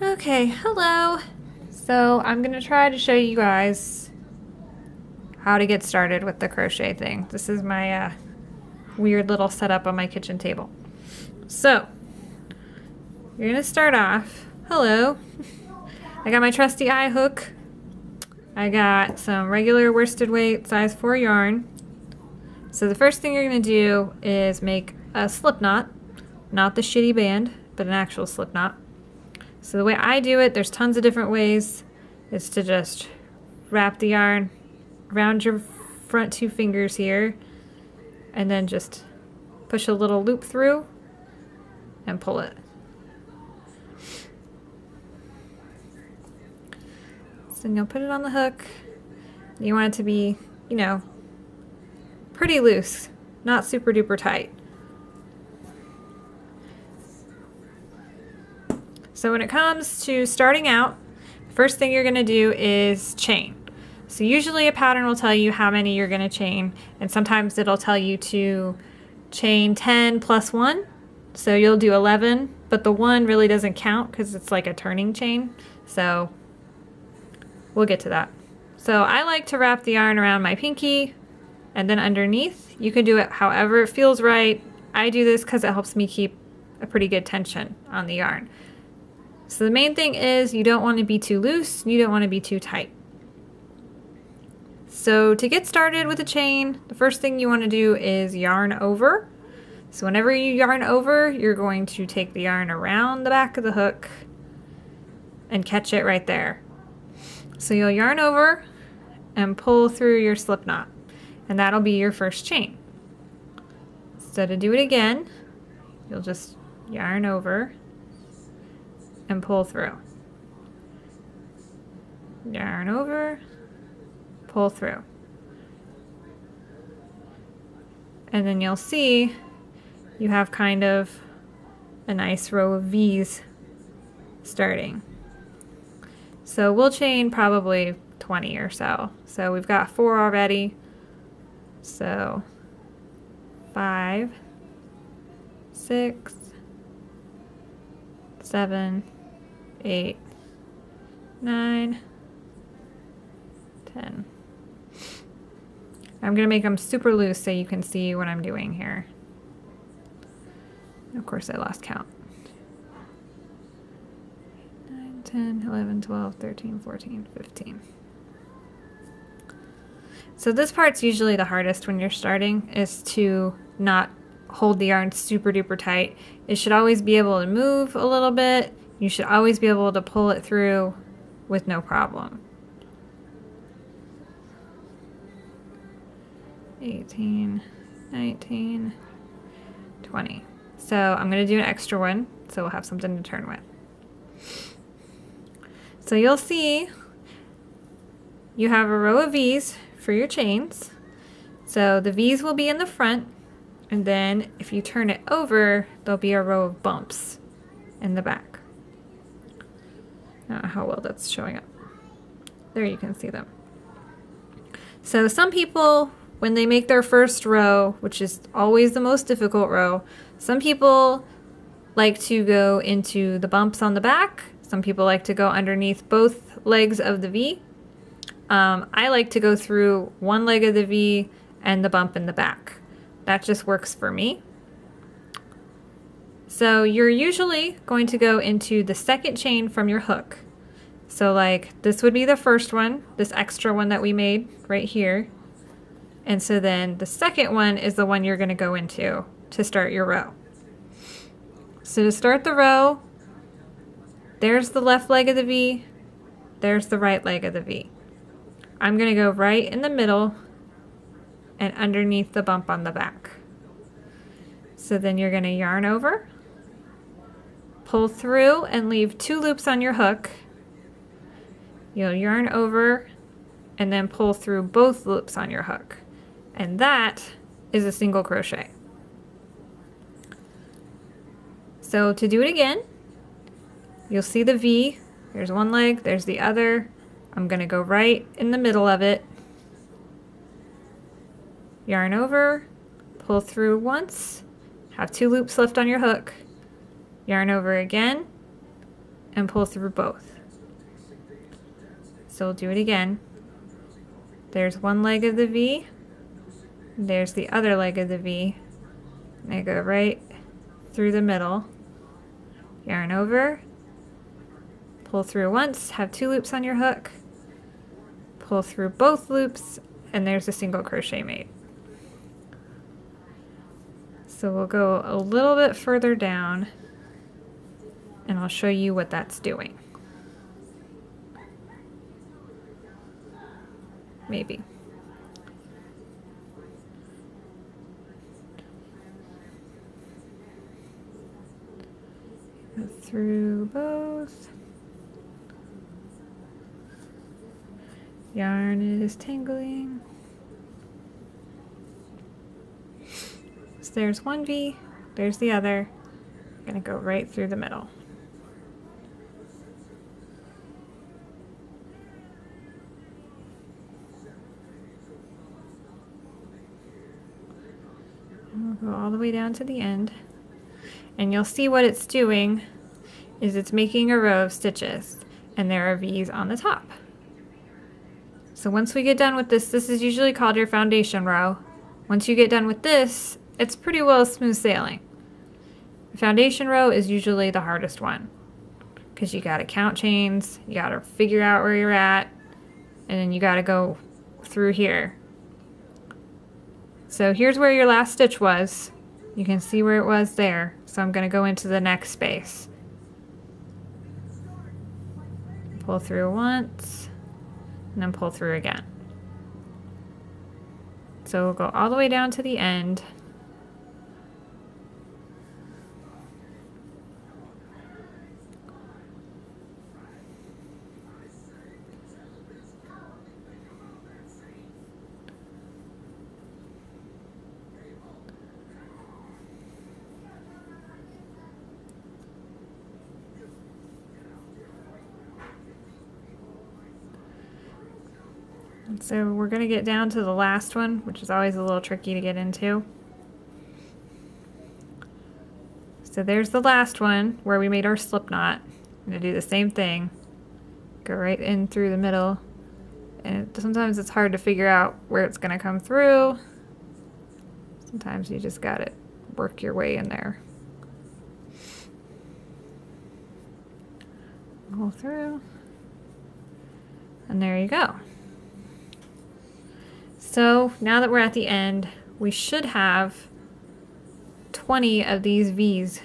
Okay, hello. So I'm gonna try to show you guys how to get started with the crochet thing. This is my weird little setup on my kitchen table. So you're gonna start off, hello. I got my trusty eye hook. I got some regular worsted weight size 4 yarn. So the first thing you're gonna do is make a slip knot, not the shitty band, but an actual slip knot. So the way I do it, there's tons of different ways, is to just wrap the yarn around your front 2 fingers here and then just push a little loop through and pull it. So then you'll put it on the hook. You want it to be, pretty loose, not super duper tight. So when it comes to starting out, the first thing you're going to do is chain. So usually a pattern will tell you how many you're going to chain, and sometimes it'll tell you to chain 10 plus 1. So you'll do 11, but the 1 really doesn't count because it's like a turning chain. So we'll get to that. So I like to wrap the yarn around my pinky and then underneath. You can do it however it feels right. I do this because it helps me keep a pretty good tension on the yarn. So the main thing is you don't want to be too loose, you don't want to be too tight. So to get started with a chain, the first thing you want to do is yarn over. So whenever you yarn over, you're going to take the yarn around the back of the hook and catch it right there. So you'll yarn over and pull through your slip knot, and that'll be your first chain. So to do it again, you'll just yarn over and pull through. Yarn over, pull through. And then you'll see you have kind of a nice row of V's starting. So we'll chain probably 20 or so. So we've got 4 already. So 5, 6, 7, 8, 9, 10. I'm going to make them super loose so you can see what I'm doing here. Of course, I lost count. 9, 10, 11, 12, 13, 14, 15. So this part's usually the hardest when you're starting, is to not hold the yarn super duper tight. It should always be able to move a little bit. You should always be able to pull it through with no problem. 18, 19, 20. So I'm going to do an extra one, so we'll have something to turn with. So you'll see you have a row of V's for your chains. So the V's will be in the front, and then if you turn it over, there'll be a row of bumps in the back. I don't know how well that's showing up. There you can see them. So some people, when they make their first row, which is always the most difficult row, some people like to go into the bumps on the back. Some people like to go underneath both legs of the V. I like to go through one leg of the V and the bump in the back. That just works for me. So you're usually going to go into the second chain from your hook. So like this would be the first one, this extra one that we made right here. And so then the second one is the one you're going to go into to start your row. So to start the row, there's the left leg of the V, there's the right leg of the V. I'm going to go right in the middle and underneath the bump on the back. So then you're going to yarn over, pull through and leave 2 loops on your hook. You'll yarn over and then pull through both loops on your hook. And that is a single crochet. So to do it again, you'll see the V. There's one leg, there's the other. I'm going to go right in the middle of it. Yarn over, pull through once, have 2 loops left on your hook, yarn over again, and pull through both. So we'll do it again. There's one leg of the V, there's the other leg of the V, and I go right through the middle, yarn over, pull through once, have 2 loops on your hook, pull through both loops, and there's a single crochet made. So we'll go a little bit further down and I'll show you what that's doing. Maybe. Go through both. Yarn is tangling. So there's one V, there's the other. I'm gonna go right through the middle. We'll go all the way down to the end. And you'll see what it's doing is it's making a row of stitches and there are V's on the top. So once we get done with this, this is usually called your foundation row. Once you get done with this, it's pretty well smooth sailing. The foundation row is usually the hardest one because you gotta count chains, you gotta figure out where you're at, and then you gotta go through here. So here's where your last stitch was. You can see where it was there. So I'm gonna go into the next space. Pull through once, and then pull through again. So we'll go all the way down to the end. So we're going to get down to the last one, which is always a little tricky to get into. So there's the last one where we made our slip knot. I'm going to do the same thing. Go right in through the middle. And sometimes it's hard to figure out where it's going to come through. Sometimes you just got to work your way in there. Pull through. And there you go. So now that we're at the end, we should have 20 of these V's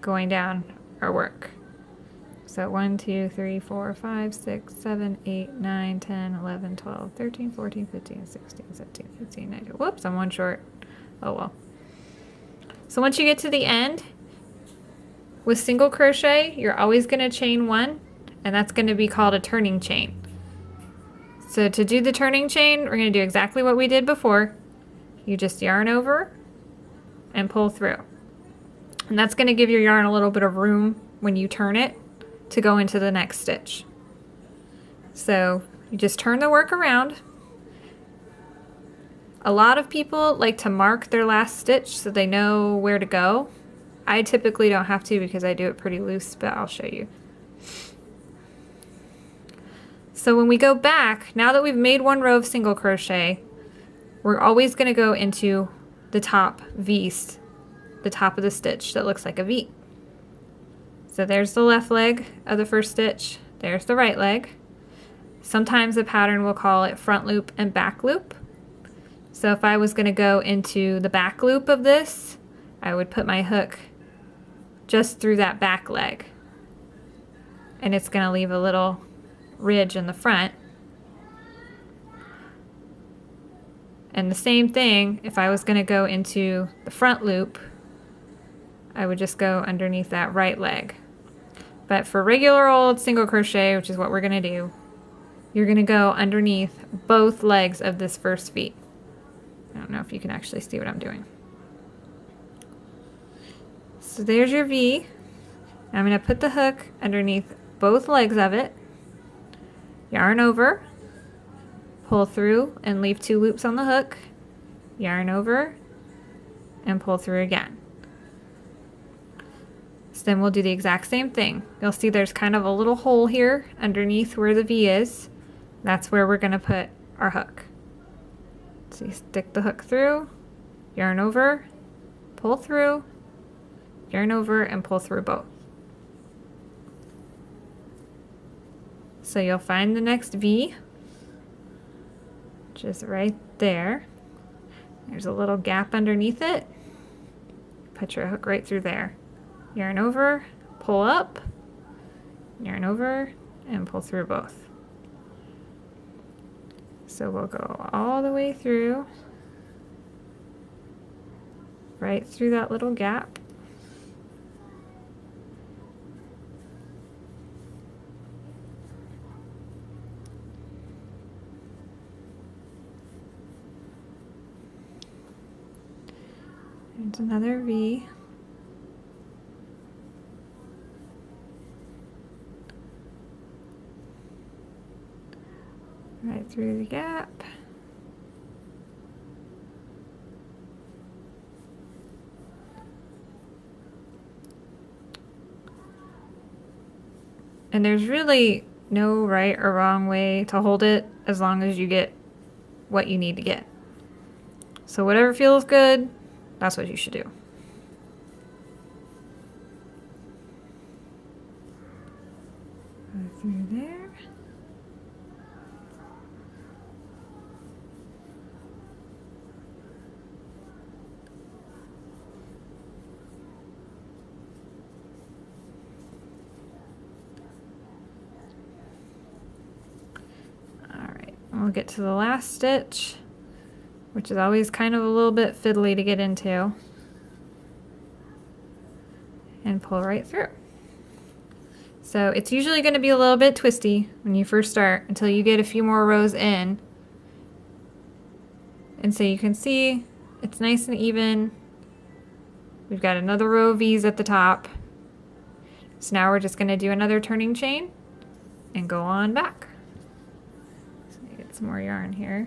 going down our work. So 1, 2, 3, 4, 5, 6, 7, 8, 9, 10, 11, 12, 13, 14, 15, 16, 17, 18, 19. Whoops, I'm one short. Oh well. So once you get to the end, with single crochet, you're always going to chain 1, and that's going to be called a turning chain. So to do the turning chain, we're going to do exactly what we did before. You just yarn over and pull through. And that's going to give your yarn a little bit of room when you turn it to go into the next stitch. So you just turn the work around. A lot of people like to mark their last stitch so they know where to go. I typically don't have to because I do it pretty loose, but I'll show you. So when we go back, now that we've made 1 row of single crochet, we're always going to go into the top V, the top of the stitch that looks like a V. So there's the left leg of the first stitch, there's the right leg. Sometimes the pattern will call it front loop and back loop. So if I was going to go into the back loop of this, I would put my hook just through that back leg. And it's going to leave a little ridge in the front. And the same thing, if I was going to go into the front loop, I would just go underneath that right leg. But for regular old single crochet, which is what we're going to do, you're going to go underneath both legs of this first V. I don't know if you can actually see what I'm doing. So there's your V. I'm going to put the hook underneath both legs of it. Yarn over, pull through and leave 2 loops on the hook, yarn over and pull through again. then we'll do the exact same thing. You'll see there's kind of a little hole here underneath where the V is. That's where we're going to put our hook. So you stick the hook through, yarn over, pull through, yarn over, and pull through both. So you'll find the next V, which is right there. There's a little gap underneath it. Put your hook right through there. Yarn over, pull up, yarn over, and pull through both. So we'll go all the way through, right through that little gap. There's another V. Right through the gap. And there's really no right or wrong way to hold it as long as you get what you need to get. So whatever feels good, that's what you should do. Go through there. We'll get to the last stitch, which is always kind of a little bit fiddly to get into, and pull right through. So it's usually going to be a little bit twisty when you first start until you get a few more rows in. And so you can see it's nice and even. We've got another row of V's at the top. So now we're just going to do another turning chain and go on back. Some more yarn here.